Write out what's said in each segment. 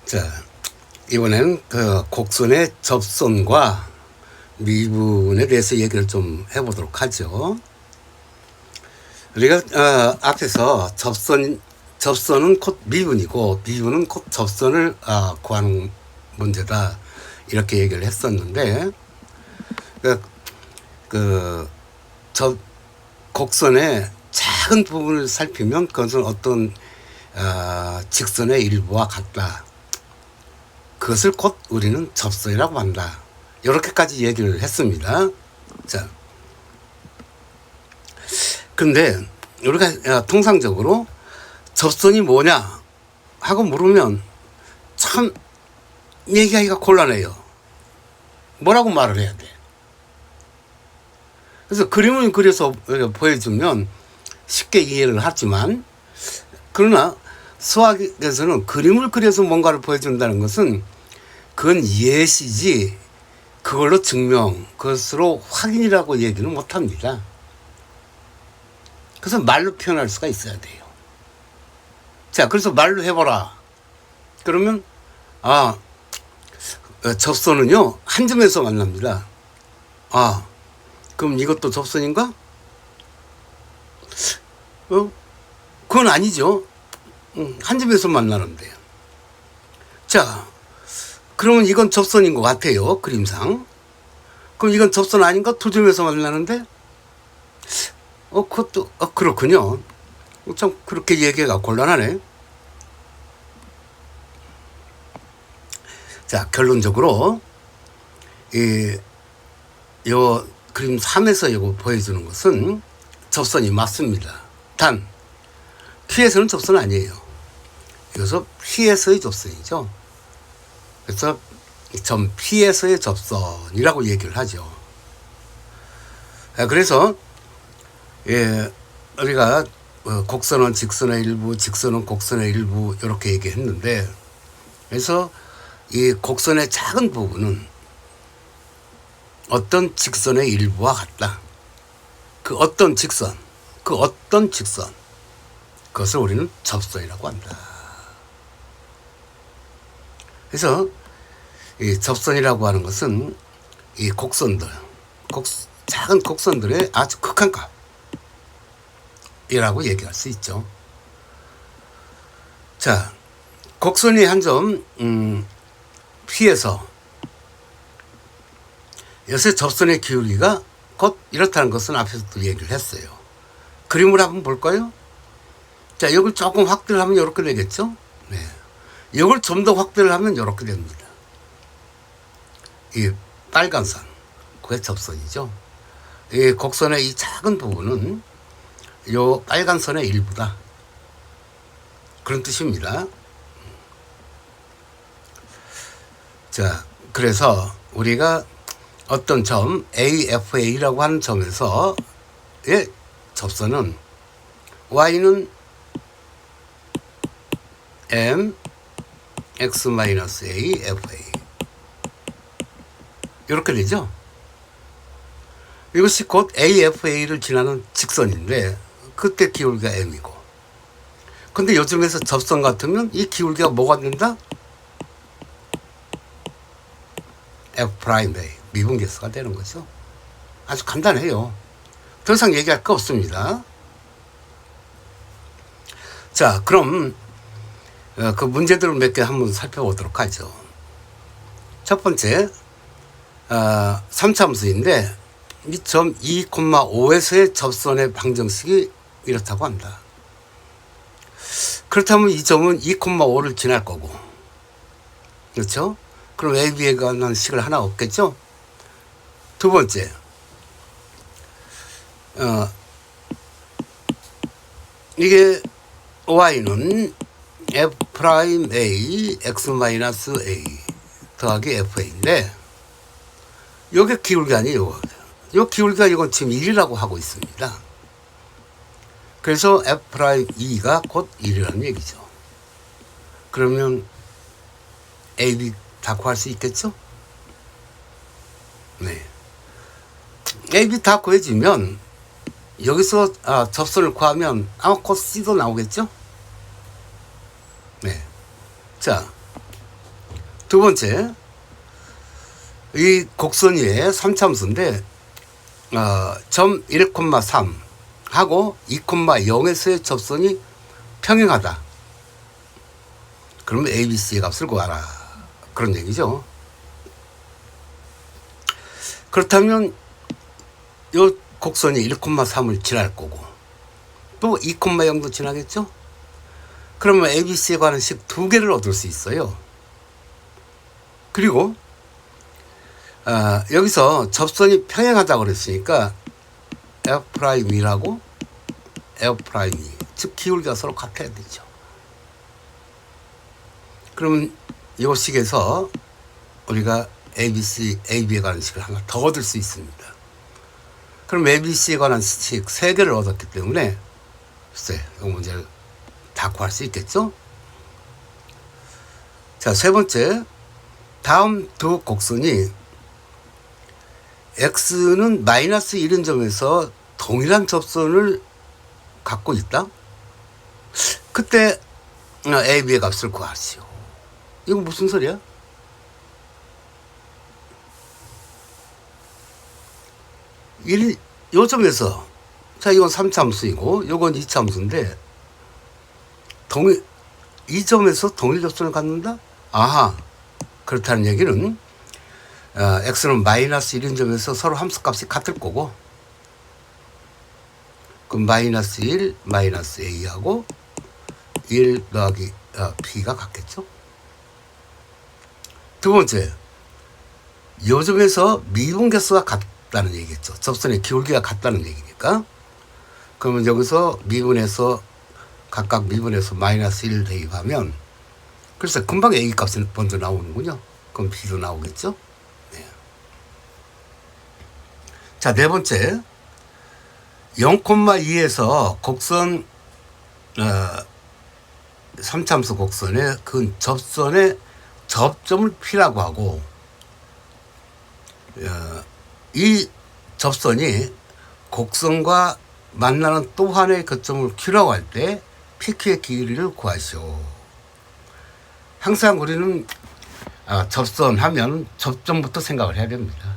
자, 이번에는 그 곡선의 접선과 미분에 대해서 얘기를 좀 해보도록 하죠. 우리가 앞에서 접선은 곧 미분이고 미분은 곧 접선을 구하는 문제다 이렇게 얘기를 했었는데 곡선의 작은 부분을 살피면 그것은 어떤 직선의 일부와 같다. 그것을 곧 우리는 접선이라고 한다. 이렇게까지 얘기를 했습니다. 자, 근데 우리가 통상적으로 접선이 뭐냐 하고 물으면 참 얘기하기가 곤란해요. 뭐라고 말을 해야 돼? 그래서 그림을 그려서 보여주면 쉽게 이해를 하지만, 그러나 수학에서는 그림을 그려서 뭔가를 보여준다는 것은 그건 예시지 그걸로 증명, 그것으로 확인이라고 얘기는 못합니다. 그래서 말로 표현할 수가 있어야 돼요. 자, 그래서 말로 해보라. 그러면 접선은요 한 점에서 만납니다. 그럼 이것도 접선인가? 그건 아니죠. 한 점에서 만나는데요. 자, 그러면 이건 접선인 것 같아요, 그림상. 그럼 이건 접선 아닌가? 두 점에서 만나는데? 그것도, 그렇군요. 참, 그렇게 얘기가 곤란하네. 자, 결론적으로, 요 그림 3에서 이거 보여주는 것은 접선이 맞습니다. 단, P에서는 접선 아니에요. 이것은 P에서의 접선이죠. 그래서 점 P에서의 접선이라고 얘기를 하죠. 그래서 우리가 곡선은 직선의 일부, 직선은 곡선의 일부 이렇게 얘기했는데, 그래서 이 곡선의 작은 부분은 어떤 직선의 일부와 같다. 그 어떤 직선, 그것을 우리는 접선이라고 한다. 그래서 이 접선이라고 하는 것은 이 곡선들, 작은 곡선들의 아주 극한 값이라고 얘기할 수 있죠. 자, 곡선이 한 점 P에서 여기서 접선의 기울기가 곧 이렇다는 것은 앞에서도 얘기를 했어요. 그림을 한번 볼까요? 자, 이걸 조금 확대를 하면 이렇게 되겠죠? 네. 이걸 좀 더 확대를 하면 이렇게 됩니다. 이 빨간 선, 그게 접선이죠. 이 곡선의 이 작은 부분은 이 빨간 선의 일부다. 그런 뜻입니다. 자, 그래서 우리가 어떤 점 AFA라고 하는 점에서의 접선은 Y는 M X-A FA 이렇게 되죠. 이것이 곧 AFA를 지나는 직선인데 그때 기울기가 M이고, 근데 요즘에서 접선 같으면 이 기울기가 뭐가 된다? F'A 미분계수가 되는 거죠. 아주 간단해요. 더 이상 얘기할 거 없습니다. 자, 그럼 그 문제들을 몇 개 한번 살펴보도록 하죠. 첫 번째 3차함수인데 이 점 2,5에서의 접선의 방정식이 이렇다고 한다. 그렇다면 이 점은 2,5를 지날 거고, 그렇죠? 그럼 AB에 관한 식을 하나 없겠죠? 두 번째, 이게 Y는 F'A X-A 더하기 FA인데, 요게 기울기 아니에요. 요 기울기가 이건 지금 1이라고 하고 있습니다. 그래서 F'E가 곧 1이라는 얘기죠. 그러면 AB 다 구할 수 있겠죠? 네. AB 다 구해지면 여기서 접선을 구하면 아마 곧 C도 나오겠죠? 네. 자, 두 번째, 이 곡선위의 3참수인데 점 1,3 하고 2,0에서의 접선이 평행하다. 그러면 ABC의 값을 구하라. 그런 얘기죠. 그렇다면 이 곡선이 1,3을 지날 거고 또 2,0도 지나겠죠. 그러면 ABC에 관한 식 두 개를 얻을 수 있어요. 그리고 여기서 접선이 평행하다고 그랬으니까 F'E라고 F'E, 즉 기울기가 서로 같아야 되죠. 그러면 이 식에서 우리가 AB에 관한 식을 하나 더 얻을 수 있습니다. 그럼 ABC에 관한 식 3개를 얻었기 때문에 글쎄 이 문제를 다 구할 수 있겠죠. 자, 세 번째, 다음 두 곡선이 X는 마이너스 1인 점에서 동일한 접선을 갖고 있다. 그때 AB의 값을 구하시오. 이건 무슨 소리야? 요 점에서, 자, 이건 3참수이고 요건 2참수인데 이 점에서 동일 접선을 갖는다? 아하, 그렇다는 얘기는 X는 마이너스 1인 점에서 서로 함수값이 같을 거고, 그럼 마이너스 1, 마이너스 A하고 1 더하기 B가 같겠죠? 두 번째, 요 점에서 미분계수가 같다는 얘기겠죠. 접선의 기울기가 같다는 얘기니까. 그러면 여기서 미분에서 각각 미분에서 마이너스 1 대입하면 글쎄 금방 A 값이 먼저 나오는군요. 그럼 B도 나오겠죠? 네. 자, 네 번째, 0,2에서 곡선 3참수 곡선의 그 접선의 접점을 P라고 하고 이 접선이 곡선과 만나는 또 하나의 거점을 Q라고 할 때 PQ의 길이를 구하시오. 항상 우리는 접선하면 접점부터 생각을 해야 됩니다.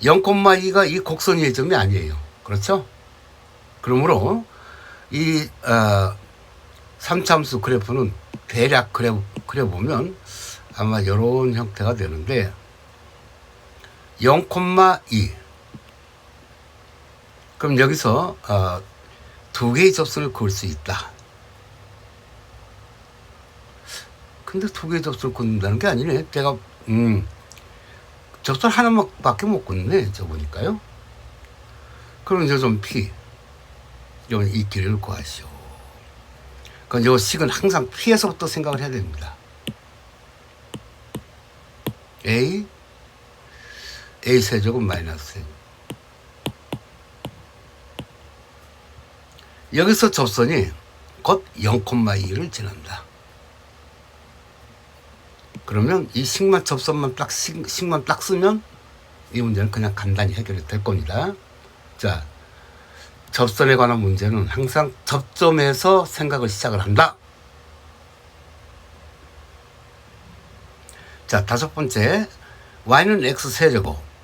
0,2가 이 곡선의 점이 아니에요. 그렇죠? 그러므로 이 3참수 그래프는 대략 그려보면 아마 이런 형태가 되는데 0,2, 그럼 여기서 두 개의 접선을 그을 수 있다. 근데 두 개의 접선을 긋는다는 게 아니네. 내가 접선 하나밖에 못 긋네. 저 보니까요. 그럼 저 좀 P, 이건 이 길이를 구하시오. 그럼 요 식은 항상 P에서부터 생각을 해야 됩니다. A 세제곱 마이너스 M. 여기서 접선이 곧 0,2를 지난다. 그러면 이 식만 접선만 식만 딱 쓰면 이 문제는 그냥 간단히 해결이 될 겁니다. 자, 접선에 관한 문제는 항상 접점에서 생각을 시작을 한다. 자, 다섯 번째, y는 x 세제곱.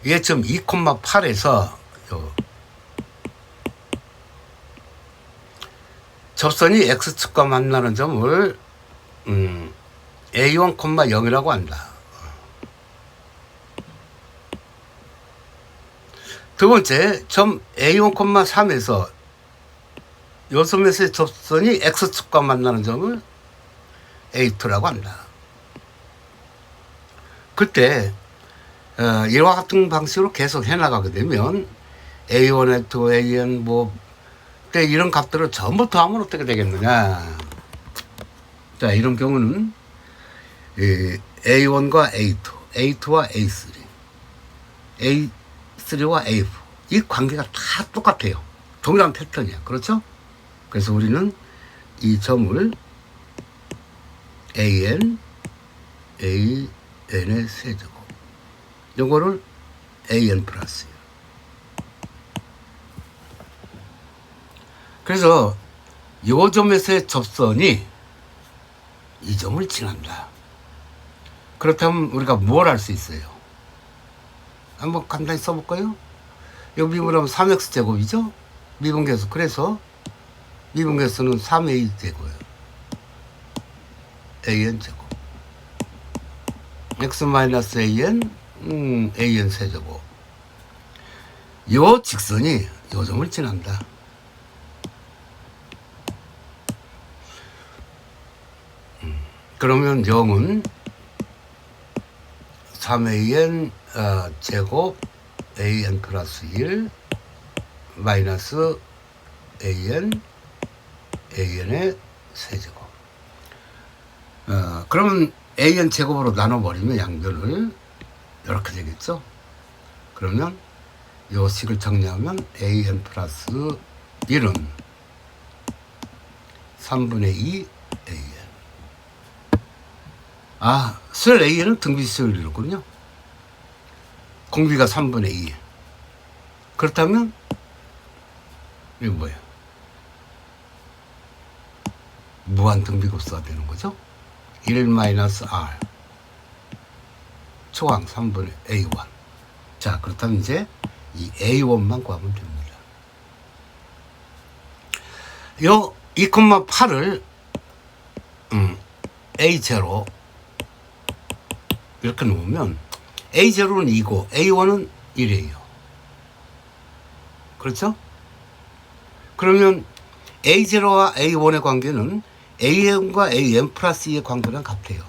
얘 지금 2,8에서 접선이 x축과 만나는 점을 a1,0이라고 한다. 두 번째, 점 a1,3에서 요 점에서의 접선이 x축과 만나는 점을 a2라고 한다. 그때 이와 같은 방식으로 계속 해나가게 되면 a1, a2, an 때 이런 값들을 전부 더하면 어떻게 되겠느냐. 자, 이런 경우는 a1과 a2, a2와 a3, a3와 a4 이 관계가 다 똑같아요. 동일한 패턴이야. 그렇죠? 그래서 우리는 이 점을 an의 세제곱, 요거를 an 플러스예요. 그래서 요 점에서의 접선이 이 점을 지난다. 그렇다면 우리가 뭘 할 수 있어요? 한번 간단히 써볼까요? 여기 미분하면 3x제곱이죠? 미분계수. 그래서 미분계수는 3a제곱이에요. an제곱. x-an, an 세제곱. 요 직선이 요 점을 지난다. 그러면 0은 3an 제곱 an 플러스 1 마이너스 an의 세제곱. 그러면 an 제곱으로 나눠버리면 양변을 이렇게 되겠죠. 그러면 요 식을 정리하면 an 플러스 1은 3분의 2 an. 수열 an은 등비수열이었군요. 공비가 3분의 2. 그렇다면 이게 뭐예요? 무한 등비급수가 되는 거죠. 1 마이너스 r 초항 3분의 a1. 자, 그렇다면 이제 이 a1만 구하면 됩니다. 요 2,8을 a0 이렇게 놓으면 a0는 2고 a1은 1이에요. 그렇죠? 그러면 a0와 a1의 관계는 an과 an 플러스 2의 관계랑 같아요.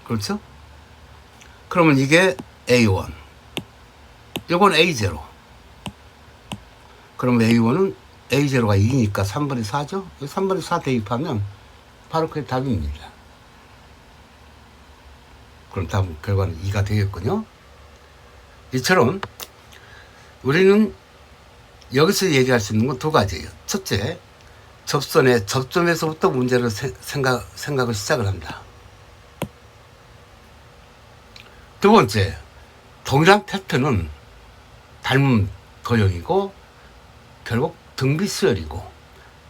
그렇죠? 그러면 이게 a1, 이건 a0. 그러면 a1은 a0가 2니까 3분의 4죠? 3분의 4 대입하면 바로 그게 답입니다. 그럼 답 결과는 2가 되겠군요. 이처럼 우리는 여기서 얘기할 수 있는 건 두 가지예요. 첫째, 접선의 접점에서부터 문제를 생각을 시작을 한다. 두 번째, 동일한 패턴은 닮은 도형이고 결국 등비수열이고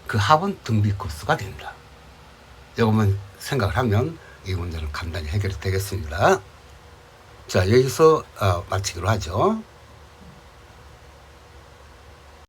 그 합은 등비급수가 된다. 이것만 생각을 하면 이 문제는 간단히 해결이 되겠습니다. 자, 여기서 마치기로 하죠.